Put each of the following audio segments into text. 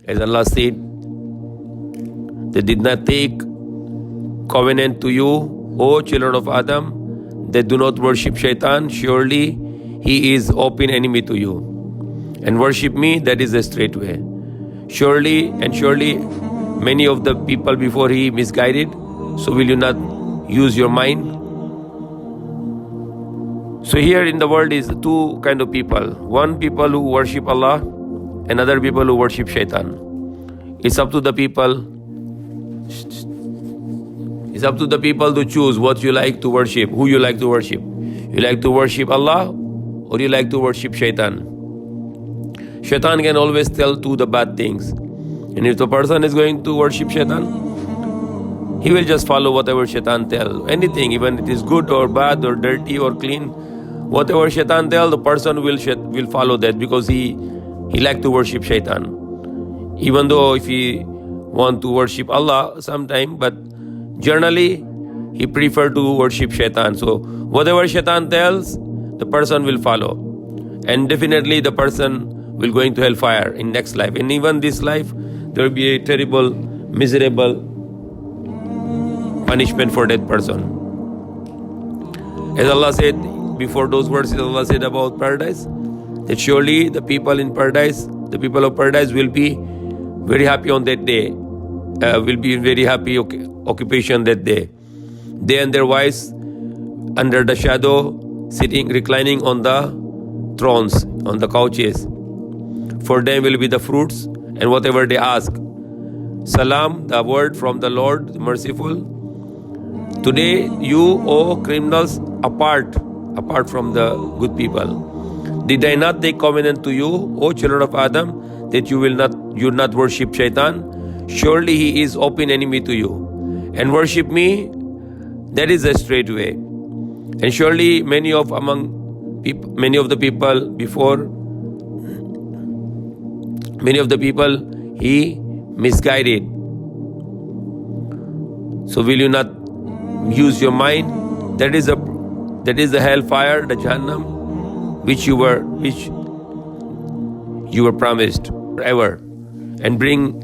As Allah said, they did not take covenant to you, O children of Adam, they do not worship shaitan. Surely he is open enemy to you. And worship me, that is the straight way. Surely many of the people before he misguided. So will you not use your mind? So here in the world is two kind of people. One, people who worship Allah, and other people who worship shaitan. It's up to the people. It's up to the people to choose what you like to worship, who you like to worship. You like to worship Allah or you like to worship shaitan. Shaitan can always tell to the bad things. And if the person is going to worship shaitan, he will just follow whatever shaitan tell. Anything, even it is good or bad or dirty or clean, whatever shaitan tell, the person will follow that because he like to worship shaitan. Even though if he want to worship Allah sometime, but generally he prefer to worship shaitan. So whatever shaitan tells, the person will follow. And definitely the person will go into hellfire in next life. And even this life, there will be a terrible, miserable punishment for that person. As Allah said, before those verses, Allah said about paradise, that surely the people in paradise, the people of paradise will be very happy on that day, will be in very happy occupation that day. They and their wives under the shadow, sitting, reclining on the thrones, on the couches. For them will be the fruits and whatever they ask. Salam, the word from the Lord, merciful. Today you, O criminals, apart from the good people. Did I not take covenant to you, O children of Adam, that you will not worship shaitan? Surely he is open enemy to you. And worship me, that is the straight way. And surely many of the people he misguided. So will you not use your mind? That is the hellfire, the Jahannam, which you were promised forever, and bring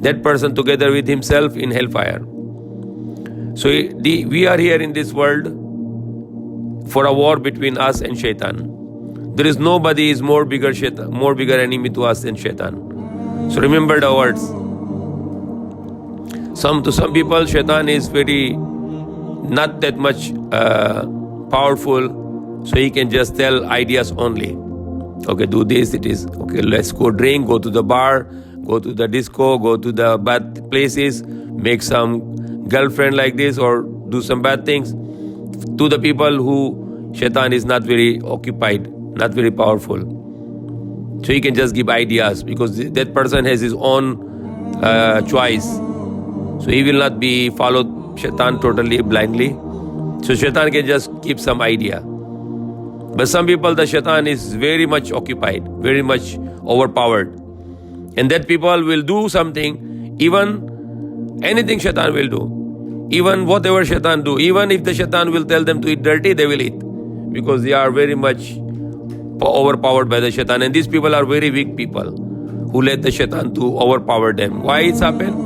that person together with himself in hellfire. So we are here in this world for a war between us and shaitan. There is nobody is more bigger enemy to us than shaitan. So remember the words. To some people, shaitan is very not that much powerful, so he can just tell ideas only. Okay, do this, it is okay, let's go drink, go to the bar, go to the disco, go to the bad places, make some girlfriend like this, or do some bad things. To the people who shaitan is not very occupied, not very powerful, so he can just give ideas because that person has his own choice. So he will not be followed shaitan totally blindly. So shaitan can just give some idea. But some people, the shaitan is very much occupied, very much overpowered. And that people will do something, even anything shaitan will do. Even whatever shaitan do, even if the shaitan will tell them to eat dirty, they will eat. Because they are very much overpowered by the shaitan. And these people are very weak people who let the shaitan to overpower them. Why it's happened?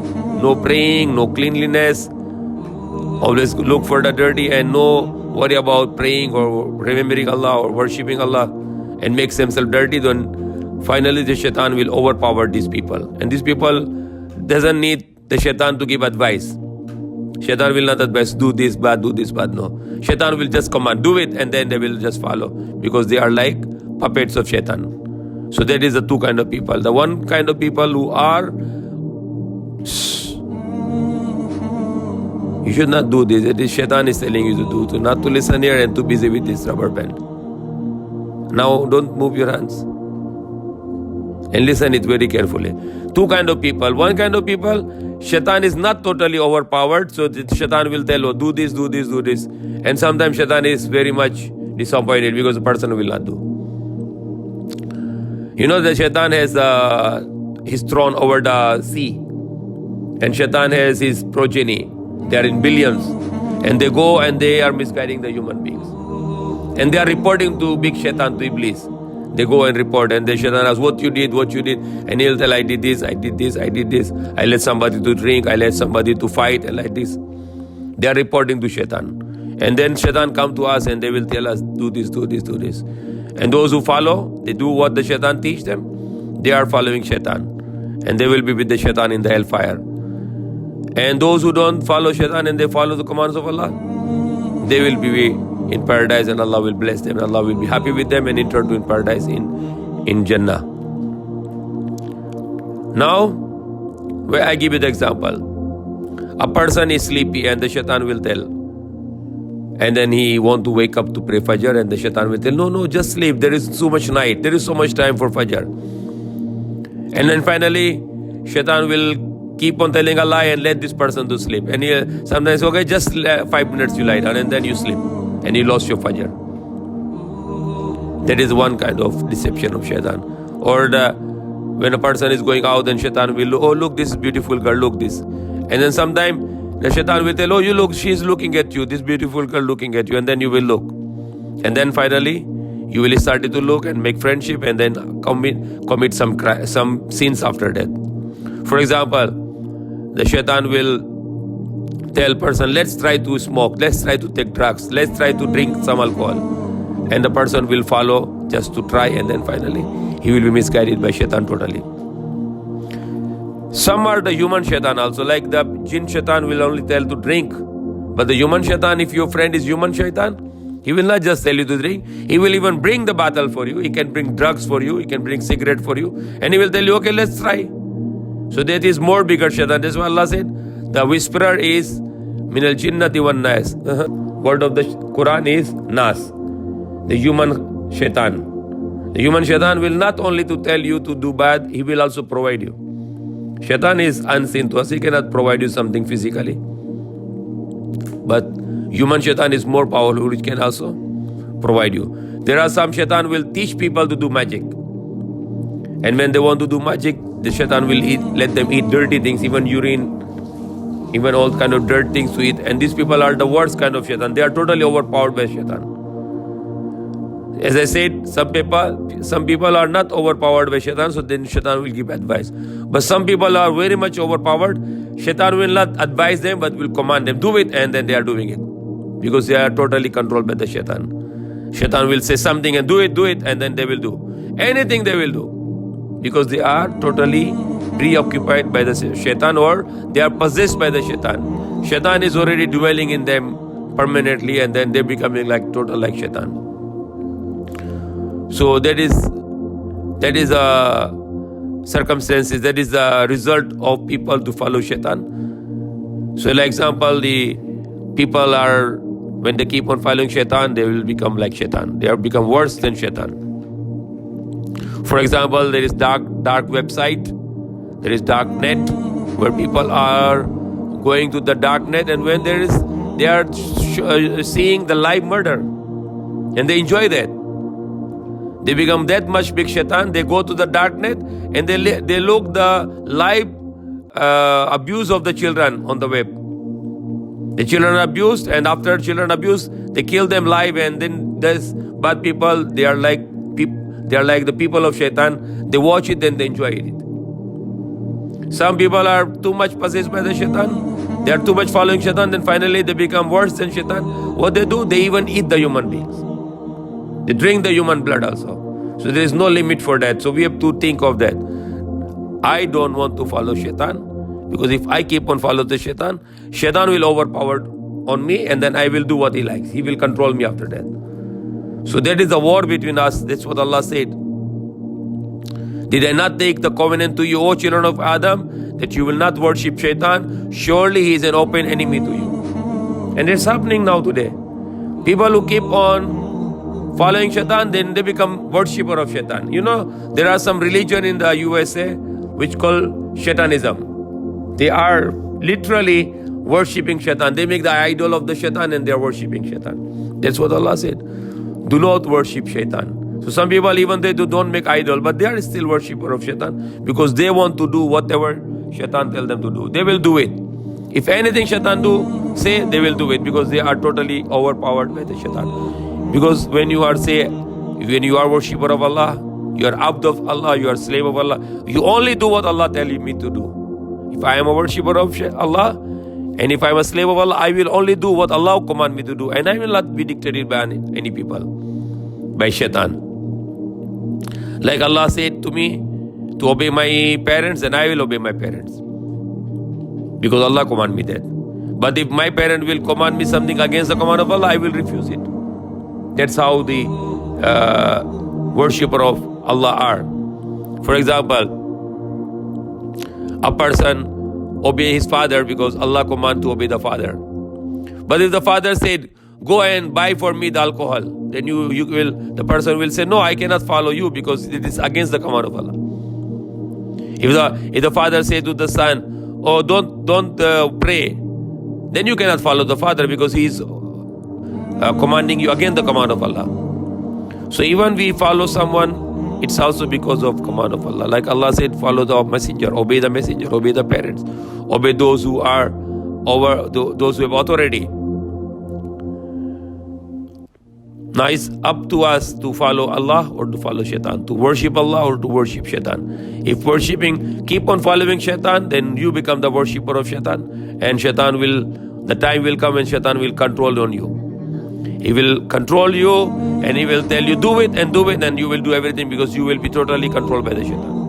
No praying, no cleanliness. Always look for the dirty and no worry about praying or remembering Allah or worshipping Allah and makes themselves dirty. Then finally the shaitan will overpower these people. And these people doesn't need the shaitan to give advice. Shaitan will not advise, do this bad, no. Shaitan will just command, do it, and then they will just follow because they are like puppets of shaitan. So that is the two kind of people. The one kind of people who are, you should not do this. It is shaitan is telling you to do, to not to listen here and too busy with this rubber band. Now don't move your hands and listen it very carefully. Two kind of people. One kind of people, shaitan is not totally overpowered, so the shaitan will tell, oh, do this. And sometimes shaitan is very much disappointed because the person will not do. You know that shaitan has his throne over the sea. And shaitan has his progeny. They are in billions. And they go and they are misguiding the human beings. And they are reporting to big shaitan, to Iblis, They go and report, and the shaitan asks, what you did, and he'll tell, I did this, I let somebody to drink, I let somebody to fight, and like this. They are reporting to shaitan. And then shaitan come to us and they will tell us, do this. And those who follow, they do what the shaitan teach them, they are following shaitan. And they will be with the shaitan in the hellfire. And those who don't follow shaitan and they follow the commands of Allah, they will be in paradise, and Allah will bless them, and Allah will be happy with them and enter to in paradise in Jannah. Now, where I give you the example. A person is sleepy and the shaitan will tell, and then he want to wake up to pray Fajr, and the shaitan will tell, no, just sleep, there is so much night, there is so much time for Fajr. And then finally, shaitan will keep on telling a lie and let this person to sleep. And he sometimes, okay, just 5 minutes you lie down, and then you sleep, and you lost your Fajr. That is one kind of deception of shaitan. Or when a person is going out, and shaitan will, look, this is beautiful girl, look this. And then sometime the shaitan will tell, you look, she is looking at you, this beautiful girl looking at you, and then you will look. And then finally, you will start to look and make friendship, and then commit some sins after that. For example, the shaitan will tell person, let's try to smoke, let's try to take drugs, let's try to drink some alcohol. And the person will follow just to try, and then finally, he will be misguided by shaitan totally. Some are the human shaitan also, like the jinn shaitan will only tell to drink. But the human shaitan, if your friend is human shaitan, he will not just tell you to drink. He will even bring the bottle for you. He can bring drugs for you. He can bring cigarette for you. And he will tell you, okay, let's try. So that is more bigger shaitan. That's why Allah said, the whisperer is min al jinnati wan nas. Word of the Quran is nas. The human shaitan. The human shaitan will not only to tell you to do bad, he will also provide you. Shaitan is unseen to us. He cannot provide you something physically. But human shaitan is more powerful, which can also provide you. There are some shaitan will teach people to do magic. And when they want to do magic, the shaitan will let them eat dirty things, even urine, even all kind of dirt things to eat. And these people are the worst kind of shaitan. They are totally overpowered by shaitan. As I said, some people are not overpowered by shaitan, so then shaitan will give advice. But some people are very much overpowered. Shaitan will not advise them, but will command them, do it, and then they are doing it. Because they are totally controlled by the shaitan. Shaitan will say something and do it, and then they will do. Anything they will do. Because they are totally preoccupied by the shaitan, or they are possessed by the shaitan. Shaitan is already dwelling in them permanently, and then they are becoming total like shaitan. So that is circumstances, that is the result of people to follow shaitan. So like example, the people are, when they keep on following shaitan, they will become like shaitan. They have become worse than shaitan. For example, there is dark website, there is dark net, where people are going to the dark net, and when they are seeing the live murder, and they enjoy that. They become that much big shaitan. They go to the dark net and they look the live abuse of the children on the web. The children are abused, and after children abuse, they kill them live. And then there's bad people. They are like the people of shaitan. They watch it and they enjoy it. Some people are too much possessed by the shaitan. They are too much following shaitan. Then finally they become worse than shaitan. What they do? They even eat the human beings. They drink the human blood also. So there is no limit for that. So we have to think of that. I don't want to follow shaitan, because if I keep on following the shaitan will overpower on me, and then I will do what he likes. He will control me after that. So that is a war between us. That's what Allah said. Did I not take the covenant to you, O children of Adam, that you will not worship shaitan? Surely he is an open enemy to you. And it's happening now today. People who keep on following shaitan, then they become worshipper of shaitan. You know, there are some religion in the USA which call shaitanism. They are literally worshipping shaitan. They make the idol of the shaitan and they are worshipping shaitan. That's what Allah said. Do not worship shaitan. So some people, even they don't make idol, but they are still worshipper of shaitan, because they want to do whatever shaitan tell them to do. They will do it. If anything shaitan say, they will do it, because they are totally overpowered by the shaitan. Because when you are When you are worshipper of Allah, you are abd of Allah, you are slave of Allah, you only do what Allah tells me to do. If I am a worshipper of Allah, and if I am a slave of Allah, I will only do what Allah command me to do, and I will not be dictated by any people, by shaitan. Like Allah said to me to obey my parents, and I will obey my parents, because Allah command me that. But if my parent will command me something against the command of Allah, I will refuse it. That's how the worshipper of Allah are. For example, a person obey his father because Allah command to obey the father. But if the father said, go and buy for me the alcohol, then the person will say, no, I cannot follow you because it is against the command of Allah. If the father said to the son, oh, don't pray, then you cannot follow the father because he is commanding you against the command of Allah. So even we follow someone, it's also because of command of Allah. Like Allah said, follow the messenger, obey the messenger, obey the parents, obey those who are those who have authority. Now it's up to us to follow Allah or to follow shaitan, to worship Allah or to worship shaitan. If worshipping, keep on following shaitan, then you become the worshipper of shaitan, and the time will come when shaitan will control on you. He will control you and he will tell you do it, and you will do everything because you will be totally controlled by the shaitan.